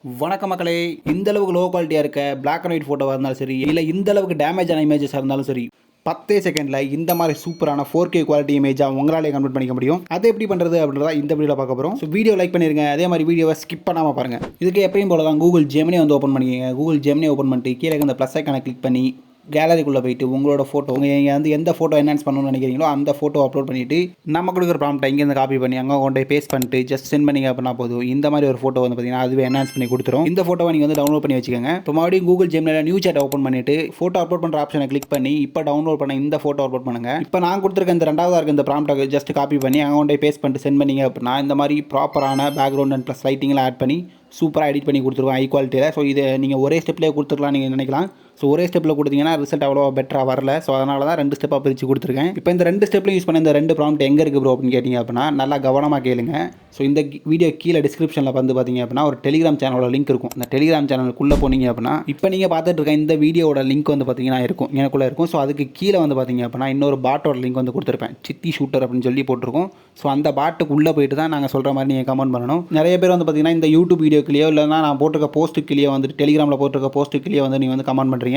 வணக்கம் மக்களே, இந்த அளவுக்கு லோ குவாலிட்டியாக இருக்க பிளாக் அண்ட் ஒயிட் ஃபோட்டோவாக இருந்தாலும் சரி, இல்லை இந்த அளவுக்கு டேமேஜ் ஆன இமேஜஸாக இருந்தாலும் சரி, 10 செகண்டில் இந்த மாதிரி சூப்பரான 4K குவாலிட்டி இமேஜாக உங்களாலே கன்வெர்ட் பண்ணிக்க முடியும். அதை எப்படி பண்ணுறது அப்படின்றத இந்த வீடியோவில் பார்க்க போகிறோம். ஸோ வீடியோ லைக் பண்ணிருங்க, அதே மாதிரி வீடியோவை ஸ்கிப் பண்ணாமல் பாருங்கள். இதுக்கு எப்பயும் போல தான் கூகுள் ஜெமினி வந்து ஓப்பன் பண்ணிக்கங்க. கூகுள் ஜெமினி ஓப்பன் பண்ணிட்டு கீழே இந்த ப்ளஸ் ஐக்கானை கிளிக் பண்ணி கேலரிக்குள்ளே போயிட்டு உங்களோட ஃபோட்டோ நீங்கள் வந்து எந்த ஃபோட்டோ என்ஹான்ஸ் பண்ணணும்னு நினைக்கிறீங்களோ அந்த ஃபோட்டோ அப்லோட் பண்ணிவிட்டு நம்ம கொடுக்குற ப்ராம்ப்டை இங்கேருந்து காப்பி பண்ணி அங்கே கொண்டு பேஸ்ட் பண்ணிட்டு ஜஸ்ட் சென்ட் பண்ணிங்க அப்படின்னா போதும். இந்த மாதிரி ஒரு ஃபோட்டோ வந்து பார்த்தீங்கன்னா அதுவே என்ஹான்ஸ் பண்ணி கொடுத்துரும். இந்த ஃபோட்டோவை நீங்கள் வந்து டவுன்லோட் பண்ணி வச்சுக்கோங்க. இப்போ மறுபடியும் கூகுள் ஜெமினியில் நியூ சேட் ஓப்பன் பண்ணிட்டு ஃபோட்டோ அப்லோட் பண்ணுற ஆப்ஷனை கிளிக் பண்ணி இப்போ டவுன்லோட் பண்ண இந்த ஃபோட்டோ அப்லோட் பண்ணுங்கள். இப்போ நான் கொடுத்துருக்க இந்த ரெண்டாவதாக இருக்க இந்த ப்ராம்ப்டை ஜஸ்ட் காப்பி பண்ணி அங்கே கொண்டு பேஸ்ட் பண்ணிட்டு சென்ட் பண்ணிங்க அப்படின்னா இந்த மாதிரி ப்ராப்பரான பேக்ரவுண்ட் அண்ட் ப்ளஸ் லைட்டிங்லாம் ஆட் பண்ணி சூப்பராக எடிட் பண்ணி கொடுத்துருவோம் ஹை குவாலிட்டியில். ஸோ இதை நீங்கள் ஒரே ஸ்டெப்லேயே கொடுத்துருக்கலாம் நீங்கள் நினைக்கலாம். ஸோ ஒரே ஸ்டெப்பில் கொடுத்தீங்கன்னா ரிசல்ட் அவ்வளோ பெட்டராக வரல. ஸோ அதனால தான் 2 ஸ்டெப்பாக பிரித்து கொடுத்துருக்கேன். இப்போ இந்த 2 ஸ்டெப்லையும் யூஸ் பண்ண இந்த 2 ப்ராம்ப்ட் எங்கே இருக்குது ப்ரோ அப்படின்னு கேட்டிங்க அப்படின்னா நல்லா கவனமாக கேளுங்க. ஸோ இந்த வீடியோ கீழே டிஸ்கிரிப்ஷனில் வந்து பார்த்தீங்க அப்படின்னா ஒரு டெலிகிராம் சேனலோட லிங்க் இருக்கும். அந்த டெலிகிராம் சேனலுக்குள்ளே போனீங்க அப்படின்னா இப்போ நீங்கள் பார்த்துட்டு இருக்க இந்த வீடியோட லிங்க் வந்து பார்த்தீங்கன்னா இருக்கும், எனக்குள்ளே இருக்கும். ஸோ அதுக்கு கீழே வந்து பார்த்தீங்க அப்படின்னா இன்னொரு பாட்டோட லிங்க் வந்து கொடுத்துருப்பேன், சித்தி ஷூட்டர் அப்படின்னு சொல்லி போட்டிருக்கோம். ஸோ அந்த பாட்டுக்கு உள்ளே போயிட்டு தான் நாங்கள் சொல்கிற மாதிரி நீங்கள் கமெண்ட் பண்ணணும். நிறைய பேர் வந்து பார்த்தீங்கன்னா இந்த யூடியூப் வீடியோக்குள்ளேயோ இல்லைனா நான் போட்டிருக்க போஸ்ட்டுக்குள்ளேயே வந்துட்டு டெலிகிராமில் போட்டிருக்க போஸ்ட்டுக்குள்ளேயே வந்து நீங்கள் வந்து கமெண்ட் பண்ணுறீங்க.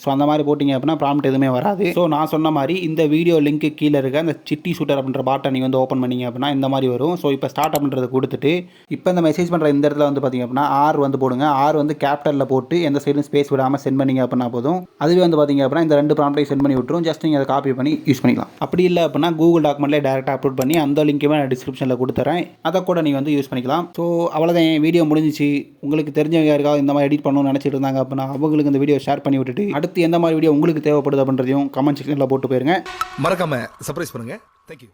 ஸோ அந்த மாதிரி போட்டிங்க அப்படின்னா ப்ராம்ப்ட் எதுவுமே வராது. ஸோ நான் சொன்ன மாதிரி இந்த வீடியோ லிங்க்கு கீழே இருக்க அந்த சிட்டி ஷூட்டர் அப்படின்ற பாட்டை நீங்கள் வந்து ஓப்பன் பண்ணிங்க அப்படின்னா இந்த மாதிரி வரும். ஸோ இப்போ ஸ்டார்ட் அப்படின்றத கொடுத்துட்டு இப்போ இந்த மெசேஜ் பண்ணுற இந்த இடத்துல வந்து பார்த்தீங்க அப்படின்னா ஆர் வந்து போடுங்க. ஆர் வந்து கேப்டலில் போட்டு எந்த சைடும் ஸ்பேஸ் விடாமல் சென்ட் பண்ணிங்க அப்படின்னா போதும். அதுவே வந்து பார்த்தீங்க அப்படின்னா இந்த 2 ப்ராம்ப்டையும் சென்ட் பண்ணி விட்டுரும். ஜஸ்ட் நீங்கள் அதை காப்பி பண்ணி யூஸ் பண்ணிக்கலாம். அப்படி இல்லை அப்படின்னா கூகுள் டாக்குமெண்ட்லேயே டேரெக்டாக அப்லோட் பண்ணி அந்த லிங்க்குமே நான் டிஸ்கிரிப்ஷனில் கொடுத்துறேன், அதை கூட நீங்கள் வந்து யூஸ் பண்ணிக்கலாம். ஸோ அவ்வளோதான், வீடியோ முடிஞ்சிச்சு. உங்களுக்கு தெரிஞ்சவங்க யாருக்காவது இந்த மாதிரி எடிட் பண்ணணும்னு நினச்சிட்டு இருந்தாங்க அப்படின்னா அவங்களுக்கு இந்த வீடியோ ஷேர் பண்ணி விட்டுட்டு அடுத்து எந்த மாதிரி வீடியோ உங்களுக்கு தேவைப்படுது அப்படின்றதையும் கமெண்ட் செக்ஷனில் போட்டு போயிருங்க. மறக்காம சர்ப்ரைஸ் பண்ணுங்க. தேங்க்யூ.